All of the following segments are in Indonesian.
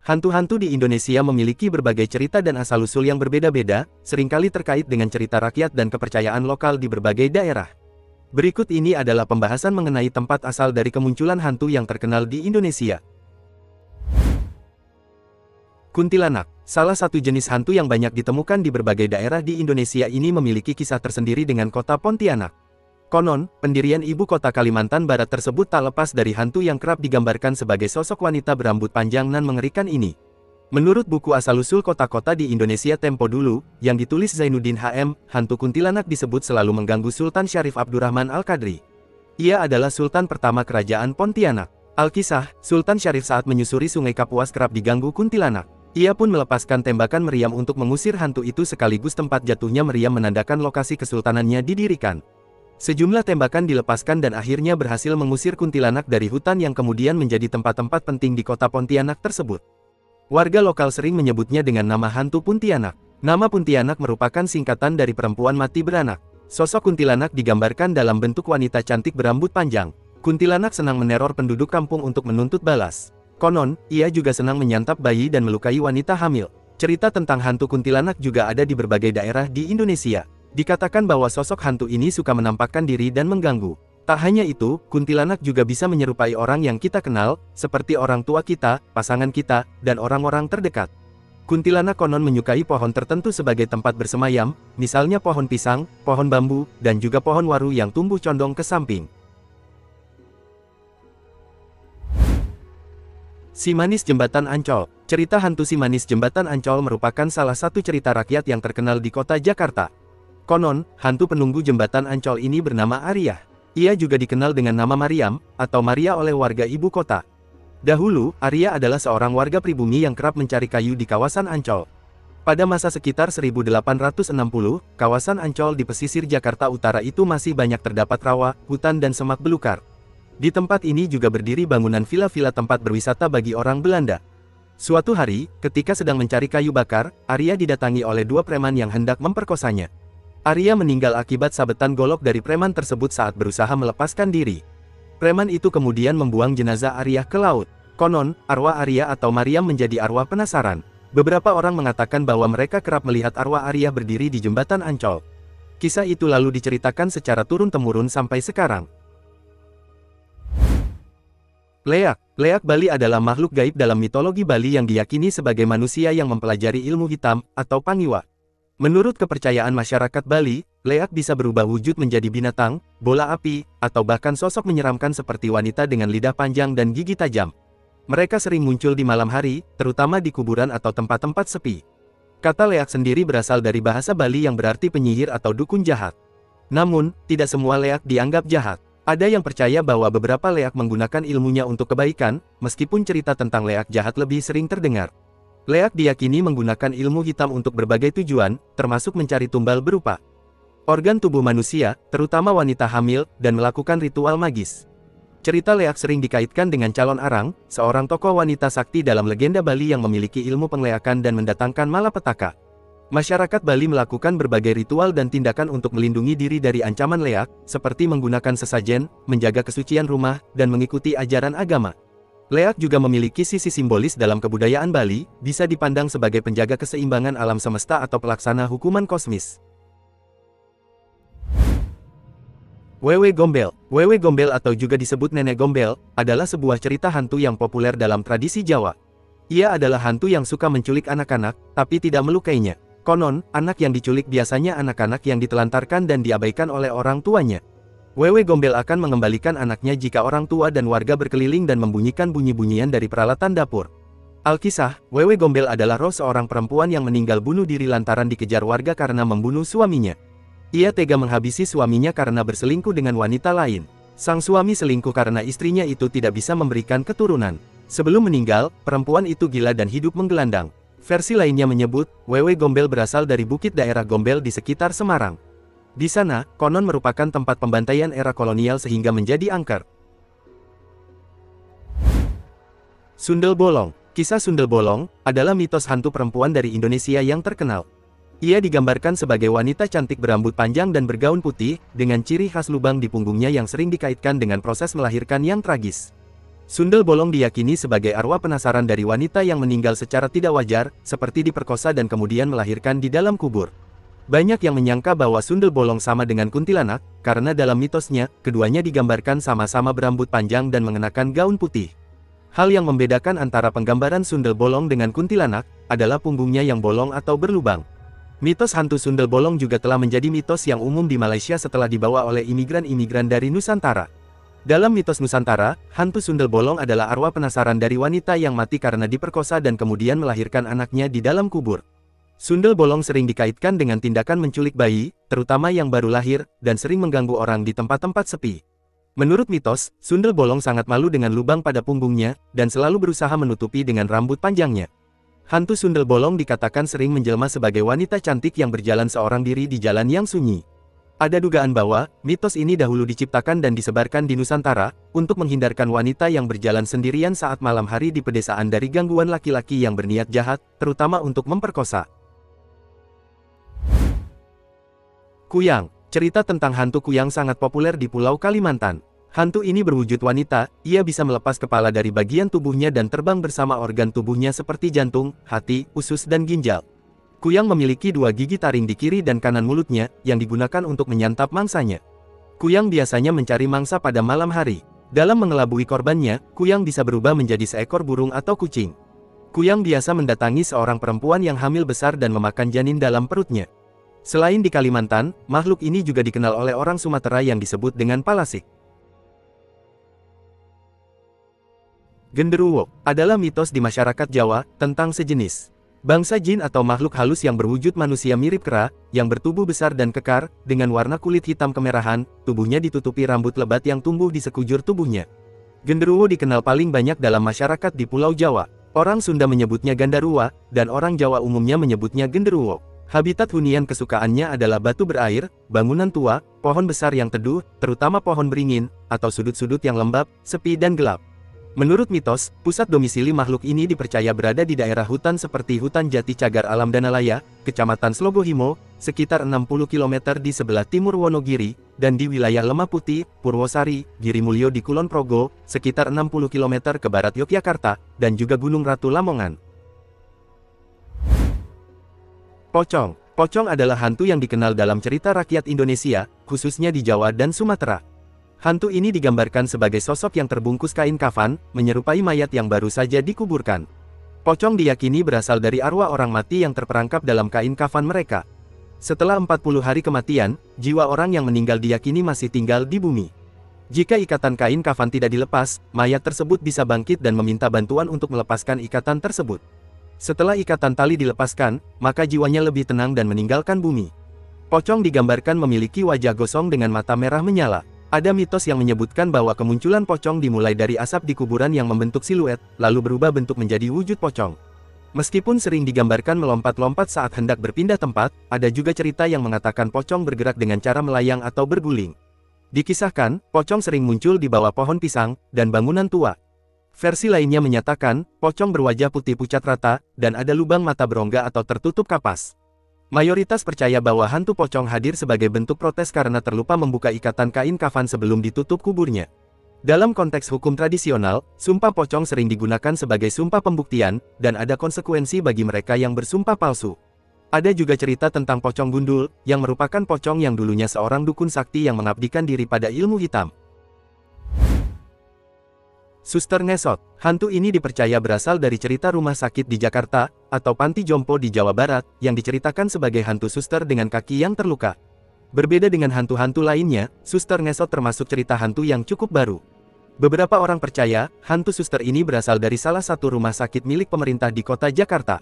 Hantu-hantu di Indonesia memiliki berbagai cerita dan asal-usul yang berbeda-beda, seringkali terkait dengan cerita rakyat dan kepercayaan lokal di berbagai daerah. Berikut ini adalah pembahasan mengenai tempat asal dari kemunculan hantu yang terkenal di Indonesia. Kuntilanak, salah satu jenis hantu yang banyak ditemukan di berbagai daerah di Indonesia ini memiliki kisah tersendiri dengan kota Pontianak. Konon, pendirian ibu kota Kalimantan Barat tersebut tak lepas dari hantu yang kerap digambarkan sebagai sosok wanita berambut panjang nan mengerikan ini. Menurut buku asal-usul kota-kota di Indonesia tempo dulu, yang ditulis Zainuddin HM, hantu kuntilanak disebut selalu mengganggu Sultan Syarif Abdurrahman Al-Qadri. Ia adalah sultan pertama kerajaan Pontianak. Alkisah, Sultan Syarif saat menyusuri sungai Kapuas kerap diganggu kuntilanak. Ia pun melepaskan tembakan meriam untuk mengusir hantu itu sekaligus tempat jatuhnya meriam menandakan lokasi kesultanannya didirikan. Sejumlah tembakan dilepaskan dan akhirnya berhasil mengusir kuntilanak dari hutan yang kemudian menjadi tempat-tempat penting di kota Pontianak tersebut. Warga lokal sering menyebutnya dengan nama hantu Puntianak. Nama Puntianak merupakan singkatan dari perempuan mati beranak. Sosok kuntilanak digambarkan dalam bentuk wanita cantik berambut panjang. Kuntilanak senang meneror penduduk kampung untuk menuntut balas. Konon, ia juga senang menyantap bayi dan melukai wanita hamil. Cerita tentang hantu kuntilanak juga ada di berbagai daerah di Indonesia. Dikatakan bahwa sosok hantu ini suka menampakkan diri dan mengganggu. Tak hanya itu, kuntilanak juga bisa menyerupai orang yang kita kenal, seperti orang tua kita, pasangan kita, dan orang-orang terdekat. Kuntilanak konon menyukai pohon tertentu sebagai tempat bersemayam, misalnya pohon pisang, pohon bambu, dan juga pohon waru yang tumbuh condong ke samping. Si Manis Jembatan Ancol. Cerita hantu Si Manis Jembatan Ancol merupakan salah satu cerita rakyat yang terkenal di kota Jakarta. Konon, hantu penunggu jembatan Ancol ini bernama Arya. Ia juga dikenal dengan nama Mariam, atau Maria oleh warga ibu kota. Dahulu, Arya adalah seorang warga pribumi yang kerap mencari kayu di kawasan Ancol. Pada masa sekitar 1860, kawasan Ancol di pesisir Jakarta Utara itu masih banyak terdapat rawa, hutan dan semak belukar. Di tempat ini juga berdiri bangunan villa-villa tempat berwisata bagi orang Belanda. Suatu hari, ketika sedang mencari kayu bakar, Arya didatangi oleh dua preman yang hendak memperkosanya. Arya meninggal akibat sabetan golok dari preman tersebut saat berusaha melepaskan diri. Preman itu kemudian membuang jenazah Arya ke laut. Konon, arwah Arya atau Mariam menjadi arwah penasaran. Beberapa orang mengatakan bahwa mereka kerap melihat arwah Arya berdiri di jembatan Ancol. Kisah itu lalu diceritakan secara turun-temurun sampai sekarang. Leak. Leak Bali adalah makhluk gaib dalam mitologi Bali yang diyakini sebagai manusia yang mempelajari ilmu hitam, atau pangiwa. Menurut kepercayaan masyarakat Bali, leak bisa berubah wujud menjadi binatang, bola api, atau bahkan sosok menyeramkan seperti wanita dengan lidah panjang dan gigi tajam. Mereka sering muncul di malam hari, terutama di kuburan atau tempat-tempat sepi. Kata leak sendiri berasal dari bahasa Bali yang berarti penyihir atau dukun jahat. Namun, tidak semua leak dianggap jahat. Ada yang percaya bahwa beberapa leak menggunakan ilmunya untuk kebaikan, meskipun cerita tentang leak jahat lebih sering terdengar. Leak diyakini menggunakan ilmu hitam untuk berbagai tujuan, termasuk mencari tumbal berupa organ tubuh manusia, terutama wanita hamil, dan melakukan ritual magis. Cerita leak sering dikaitkan dengan calon arang, seorang tokoh wanita sakti dalam legenda Bali yang memiliki ilmu pengleakan dan mendatangkan malapetaka. Masyarakat Bali melakukan berbagai ritual dan tindakan untuk melindungi diri dari ancaman leak, seperti menggunakan sesajen, menjaga kesucian rumah, dan mengikuti ajaran agama. Leak juga memiliki sisi simbolis dalam kebudayaan Bali, bisa dipandang sebagai penjaga keseimbangan alam semesta atau pelaksana hukuman kosmis. Wewe Gombel. Wewe Gombel atau juga disebut Nenek Gombel, adalah sebuah cerita hantu yang populer dalam tradisi Jawa. Ia adalah hantu yang suka menculik anak-anak, tapi tidak melukainya. Konon, anak yang diculik biasanya anak-anak yang ditelantarkan dan diabaikan oleh orang tuanya. Wewe Gombel akan mengembalikan anaknya jika orang tua dan warga berkeliling dan membunyikan bunyi-bunyian dari peralatan dapur. Alkisah, Wewe Gombel adalah roh seorang perempuan yang meninggal bunuh diri lantaran dikejar warga karena membunuh suaminya. Ia tega menghabisi suaminya karena berselingkuh dengan wanita lain. Sang suami selingkuh karena istrinya itu tidak bisa memberikan keturunan. Sebelum meninggal, perempuan itu gila dan hidup menggelandang. Versi lainnya menyebut, Wewe Gombel berasal dari bukit daerah Gombel di sekitar Semarang. Di sana, konon merupakan tempat pembantaian era kolonial sehingga menjadi angker. Sundel Bolong. Kisah Sundel Bolong adalah mitos hantu perempuan dari Indonesia yang terkenal. Ia digambarkan sebagai wanita cantik berambut panjang dan bergaun putih, dengan ciri khas lubang di punggungnya yang sering dikaitkan dengan proses melahirkan yang tragis. Sundel bolong diyakini sebagai arwah penasaran dari wanita yang meninggal secara tidak wajar, seperti diperkosa dan kemudian melahirkan di dalam kubur. Banyak yang menyangka bahwa sundel bolong sama dengan kuntilanak, karena dalam mitosnya, keduanya digambarkan sama-sama berambut panjang dan mengenakan gaun putih. Hal yang membedakan antara penggambaran sundel bolong dengan kuntilanak, adalah punggungnya yang bolong atau berlubang. Mitos hantu sundel bolong juga telah menjadi mitos yang umum di Malaysia setelah dibawa oleh imigran-imigran dari Nusantara. Dalam mitos Nusantara, hantu sundel bolong adalah arwah penasaran dari wanita yang mati karena diperkosa dan kemudian melahirkan anaknya di dalam kubur. Sundel bolong sering dikaitkan dengan tindakan menculik bayi, terutama yang baru lahir, dan sering mengganggu orang di tempat-tempat sepi. Menurut mitos, sundel bolong sangat malu dengan lubang pada punggungnya, dan selalu berusaha menutupi dengan rambut panjangnya. Hantu sundel bolong dikatakan sering menjelma sebagai wanita cantik yang berjalan seorang diri di jalan yang sunyi. Ada dugaan bahwa, mitos ini dahulu diciptakan dan disebarkan di Nusantara, untuk menghindarkan wanita yang berjalan sendirian saat malam hari di pedesaan dari gangguan laki-laki yang berniat jahat, terutama untuk memperkosa. Kuyang. Cerita tentang hantu Kuyang sangat populer di Pulau Kalimantan. Hantu ini berwujud wanita, ia bisa melepas kepala dari bagian tubuhnya dan terbang bersama organ tubuhnya seperti jantung, hati, usus dan ginjal. Kuyang memiliki dua gigi taring di kiri dan kanan mulutnya, yang digunakan untuk menyantap mangsanya. Kuyang biasanya mencari mangsa pada malam hari. Dalam mengelabui korbannya, Kuyang bisa berubah menjadi seekor burung atau kucing. Kuyang biasa mendatangi seorang perempuan yang hamil besar dan memakan janin dalam perutnya. Selain di Kalimantan, makhluk ini juga dikenal oleh orang Sumatera yang disebut dengan palasik. Genderuwo adalah mitos di masyarakat Jawa tentang sejenis bangsa jin atau makhluk halus yang berwujud manusia mirip kera, yang bertubuh besar dan kekar, dengan warna kulit hitam kemerahan, tubuhnya ditutupi rambut lebat yang tumbuh di sekujur tubuhnya. Genderuwo dikenal paling banyak dalam masyarakat di Pulau Jawa. Orang Sunda menyebutnya Gandaruwa, dan orang Jawa umumnya menyebutnya genderuwo. Habitat hunian kesukaannya adalah batu berair, bangunan tua, pohon besar yang teduh, terutama pohon beringin, atau sudut-sudut yang lembab, sepi dan gelap. Menurut mitos, pusat domisili makhluk ini dipercaya berada di daerah hutan seperti Hutan Jati Cagar Alam Danalaya, Kecamatan Slogohimo, sekitar 60 km di sebelah timur Wonogiri, dan di wilayah Lemah Putih, Purwosari, Girimulyo di Kulon Progo, sekitar 60 km ke barat Yogyakarta, dan juga Gunung Ratu Lamongan. Pocong. Pocong adalah hantu yang dikenal dalam cerita rakyat Indonesia, khususnya di Jawa dan Sumatera. Hantu ini digambarkan sebagai sosok yang terbungkus kain kafan, menyerupai mayat yang baru saja dikuburkan. Pocong diyakini berasal dari arwah orang mati yang terperangkap dalam kain kafan mereka. Setelah 40 hari kematian, jiwa orang yang meninggal diyakini masih tinggal di bumi. Jika ikatan kain kafan tidak dilepas, mayat tersebut bisa bangkit dan meminta bantuan untuk melepaskan ikatan tersebut. Setelah ikatan tali dilepaskan, maka jiwanya lebih tenang dan meninggalkan bumi. Pocong digambarkan memiliki wajah gosong dengan mata merah menyala. Ada mitos yang menyebutkan bahwa kemunculan pocong dimulai dari asap di kuburan yang membentuk siluet, lalu berubah bentuk menjadi wujud pocong. Meskipun sering digambarkan melompat-lompat saat hendak berpindah tempat, ada juga cerita yang mengatakan pocong bergerak dengan cara melayang atau berguling. Dikisahkan, pocong sering muncul di bawah pohon pisang dan bangunan tua. Versi lainnya menyatakan, pocong berwajah putih pucat rata, dan ada lubang mata berongga atau tertutup kapas. Mayoritas percaya bahwa hantu pocong hadir sebagai bentuk protes karena terlupa membuka ikatan kain kafan sebelum ditutup kuburnya. Dalam konteks hukum tradisional, sumpah pocong sering digunakan sebagai sumpah pembuktian, dan ada konsekuensi bagi mereka yang bersumpah palsu. Ada juga cerita tentang pocong gundul, yang merupakan pocong yang dulunya seorang dukun sakti yang mengabdikan diri pada ilmu hitam. Suster Ngesot. Hantu ini dipercaya berasal dari cerita rumah sakit di Jakarta, atau panti jompo di Jawa Barat, yang diceritakan sebagai hantu suster dengan kaki yang terluka. Berbeda dengan hantu-hantu lainnya, Suster Ngesot termasuk cerita hantu yang cukup baru. Beberapa orang percaya, hantu suster ini berasal dari salah satu rumah sakit milik pemerintah di kota Jakarta.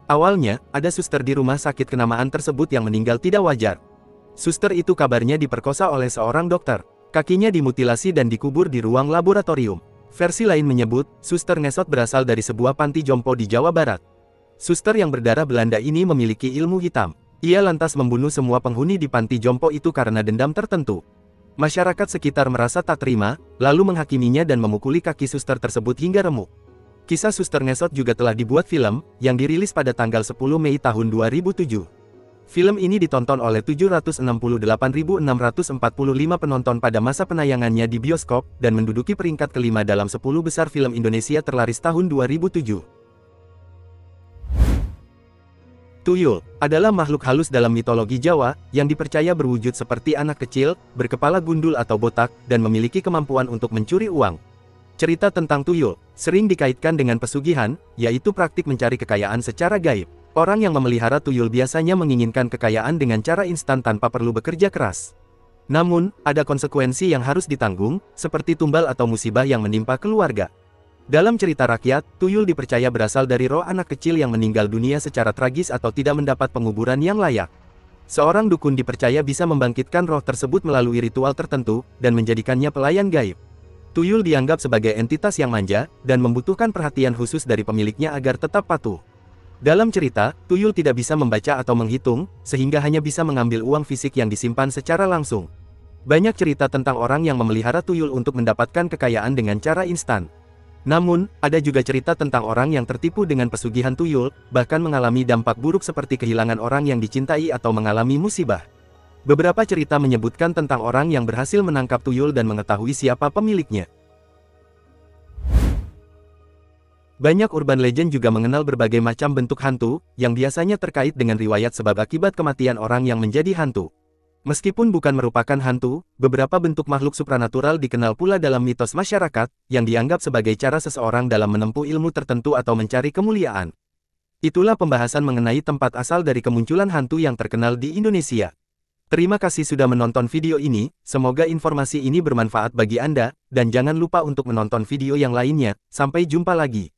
Awalnya, ada suster di rumah sakit kenamaan tersebut yang meninggal tidak wajar. Suster itu kabarnya diperkosa oleh seorang dokter. Kakinya dimutilasi dan dikubur di ruang laboratorium. Versi lain menyebut, Suster Ngesot berasal dari sebuah panti jompo di Jawa Barat. Suster yang berdarah Belanda ini memiliki ilmu hitam. Ia lantas membunuh semua penghuni di panti jompo itu karena dendam tertentu. Masyarakat sekitar merasa tak terima, lalu menghakiminya dan memukuli kaki suster tersebut hingga remuk. Kisah Suster Ngesot juga telah dibuat film, yang dirilis pada tanggal 10 Mei tahun 2007. Film ini ditonton oleh 768.645 penonton pada masa penayangannya di bioskop, dan menduduki peringkat kelima dalam 10 besar film Indonesia terlaris tahun 2007. Tuyul adalah makhluk halus dalam mitologi Jawa, yang dipercaya berwujud seperti anak kecil, berkepala gundul atau botak, dan memiliki kemampuan untuk mencuri uang. Cerita tentang tuyul sering dikaitkan dengan pesugihan, yaitu praktik mencari kekayaan secara gaib. Orang yang memelihara tuyul biasanya menginginkan kekayaan dengan cara instan tanpa perlu bekerja keras. Namun, ada konsekuensi yang harus ditanggung, seperti tumbal atau musibah yang menimpa keluarga. Dalam cerita rakyat, tuyul dipercaya berasal dari roh anak kecil yang meninggal dunia secara tragis atau tidak mendapat penguburan yang layak. Seorang dukun dipercaya bisa membangkitkan roh tersebut melalui ritual tertentu, dan menjadikannya pelayan gaib. Tuyul dianggap sebagai entitas yang manja, dan membutuhkan perhatian khusus dari pemiliknya agar tetap patuh. Dalam cerita, tuyul tidak bisa membaca atau menghitung, sehingga hanya bisa mengambil uang fisik yang disimpan secara langsung. Banyak cerita tentang orang yang memelihara tuyul untuk mendapatkan kekayaan dengan cara instan. Namun, ada juga cerita tentang orang yang tertipu dengan pesugihan tuyul, bahkan mengalami dampak buruk seperti kehilangan orang yang dicintai atau mengalami musibah. Beberapa cerita menyebutkan tentang orang yang berhasil menangkap tuyul dan mengetahui siapa pemiliknya. Banyak urban legend juga mengenal berbagai macam bentuk hantu, yang biasanya terkait dengan riwayat sebab akibat kematian orang yang menjadi hantu. Meskipun bukan merupakan hantu, beberapa bentuk makhluk supranatural dikenal pula dalam mitos masyarakat, yang dianggap sebagai cara seseorang dalam menempuh ilmu tertentu atau mencari kemuliaan. Itulah pembahasan mengenai tempat asal dari kemunculan hantu yang terkenal di Indonesia. Terima kasih sudah menonton video ini, semoga informasi ini bermanfaat bagi Anda, dan jangan lupa untuk menonton video yang lainnya. Sampai jumpa lagi.